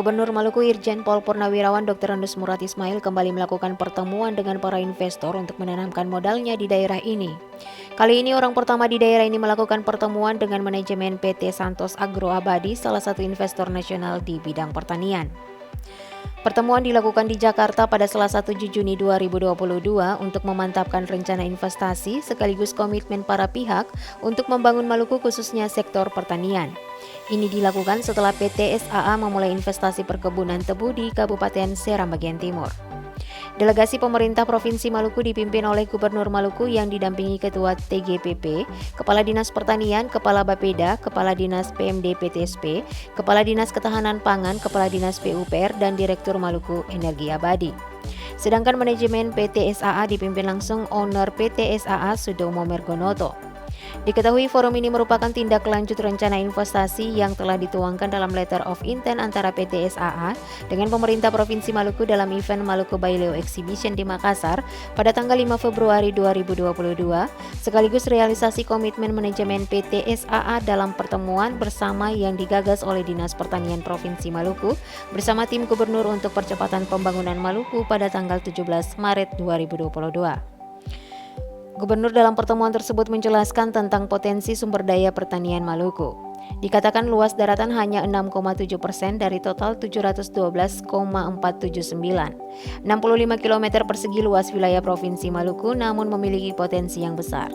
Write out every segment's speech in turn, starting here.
Gubernur Maluku Irjen Pol Purnawirawan Dr. Andes Murad Ismail kembali melakukan pertemuan dengan para investor untuk menanamkan modalnya di daerah ini. Kali ini orang pertama di daerah ini melakukan pertemuan dengan manajemen PT Santos Agro Abadi, salah satu investor nasional di bidang pertanian. Pertemuan dilakukan di Jakarta pada Selasa 7 Juni 2022 untuk memantapkan rencana investasi sekaligus komitmen para pihak untuk membangun Maluku khususnya sektor pertanian. Ini dilakukan setelah PT SAA memulai investasi perkebunan tebu di Kabupaten Seram bagian timur. Delegasi pemerintah Provinsi Maluku dipimpin oleh Gubernur Maluku yang didampingi Ketua TGPP, Kepala Dinas Pertanian, Kepala Bapeda, Kepala Dinas PMD PTSP, Kepala Dinas Ketahanan Pangan, Kepala Dinas PUPR, dan Direktur Maluku Energi Abadi. Sedangkan manajemen PT SAA dipimpin langsung owner PT SAA Sudomo Mergonoto. Diketahui forum ini merupakan tindak lanjut rencana investasi yang telah dituangkan dalam letter of intent antara PT SAA dengan pemerintah Provinsi Maluku dalam event Maluku Baileo Exhibition di Makassar pada tanggal 5 Februari 2022, sekaligus realisasi komitmen manajemen PT SAA dalam pertemuan bersama yang digagas oleh Dinas Pertanian Provinsi Maluku bersama tim gubernur untuk percepatan pembangunan Maluku pada tanggal 17 Maret 2022. Gubernur dalam pertemuan tersebut menjelaskan tentang potensi sumber daya pertanian Maluku. Dikatakan luas daratan hanya 6,7% dari total 712,479. 65 km persegi luas wilayah Provinsi Maluku namun memiliki potensi yang besar.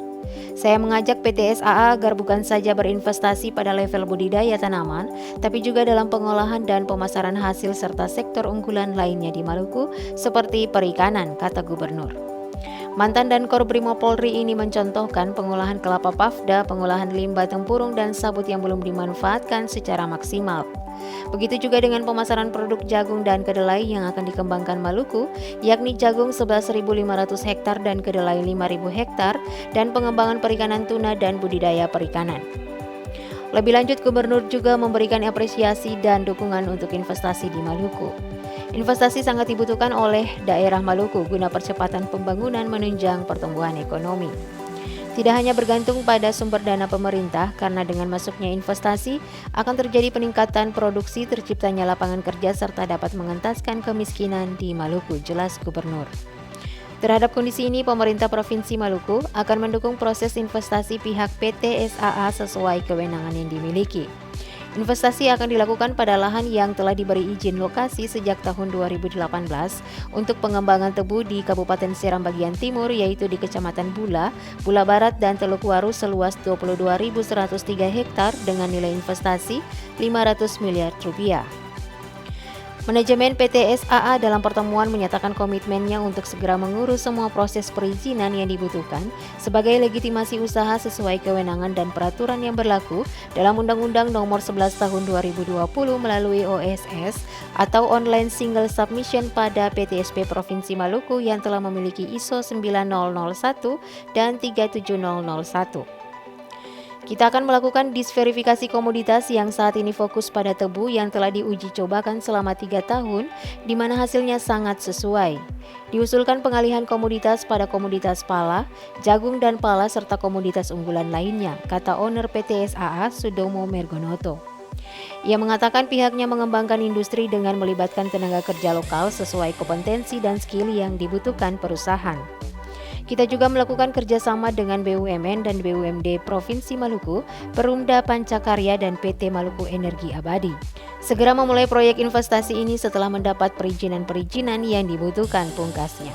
Saya mengajak PT SAA agar bukan saja berinvestasi pada level budidaya tanaman, tapi juga dalam pengolahan dan pemasaran hasil serta sektor unggulan lainnya di Maluku seperti perikanan, kata Gubernur. Mantan dan Korbrimob Polri ini mencontohkan pengolahan kelapa pafda, pengolahan limbah tempurung dan sabut yang belum dimanfaatkan secara maksimal. Begitu juga dengan pemasaran produk jagung dan kedelai yang akan dikembangkan Maluku, yakni jagung 11.500 hektar dan kedelai 5.000 hektar, dan pengembangan perikanan tuna dan budidaya perikanan. Lebih lanjut, Gubernur juga memberikan apresiasi dan dukungan untuk investasi di Maluku. Investasi sangat dibutuhkan oleh daerah Maluku guna percepatan pembangunan menunjang pertumbuhan ekonomi. Tidak hanya bergantung pada sumber dana pemerintah, karena dengan masuknya investasi akan terjadi peningkatan produksi, terciptanya lapangan kerja serta dapat mengentaskan kemiskinan di Maluku, jelas Gubernur. Terhadap kondisi ini, pemerintah Provinsi Maluku akan mendukung proses investasi pihak PT SAA sesuai kewenangan yang dimiliki. Investasi akan dilakukan pada lahan yang telah diberi izin lokasi sejak tahun 2018 untuk pengembangan tebu di Kabupaten Seram bagian timur, yaitu di Kecamatan Bula, Bula Barat, dan Teluk Waru seluas 22.103 hektar dengan nilai investasi 500 miliar rupiah. Manajemen PT SAA dalam pertemuan menyatakan komitmennya untuk segera mengurus semua proses perizinan yang dibutuhkan sebagai legitimasi usaha sesuai kewenangan dan peraturan yang berlaku dalam Undang-Undang Nomor 11 Tahun 2020 melalui OSS atau Online Single Submission pada PTSP Provinsi Maluku yang telah memiliki ISO 9001 dan 37001. Kita akan melakukan disverifikasi komoditas yang saat ini fokus pada tebu yang telah diuji cobakan selama 3 tahun, di mana hasilnya sangat sesuai. Diusulkan pengalihan komoditas pada komoditas pala, jagung dan pala serta komoditas unggulan lainnya, kata owner PT SAA Sudomo Mergonoto. Ia mengatakan pihaknya mengembangkan industri dengan melibatkan tenaga kerja lokal sesuai kompetensi dan skill yang dibutuhkan perusahaan. Kita juga melakukan kerjasama dengan BUMN dan BUMD Provinsi Maluku, Perumda Pancakarya, dan PT Maluku Energi Abadi. Segera memulai proyek investasi ini setelah mendapat perizinan-perizinan yang dibutuhkan, pungkasnya.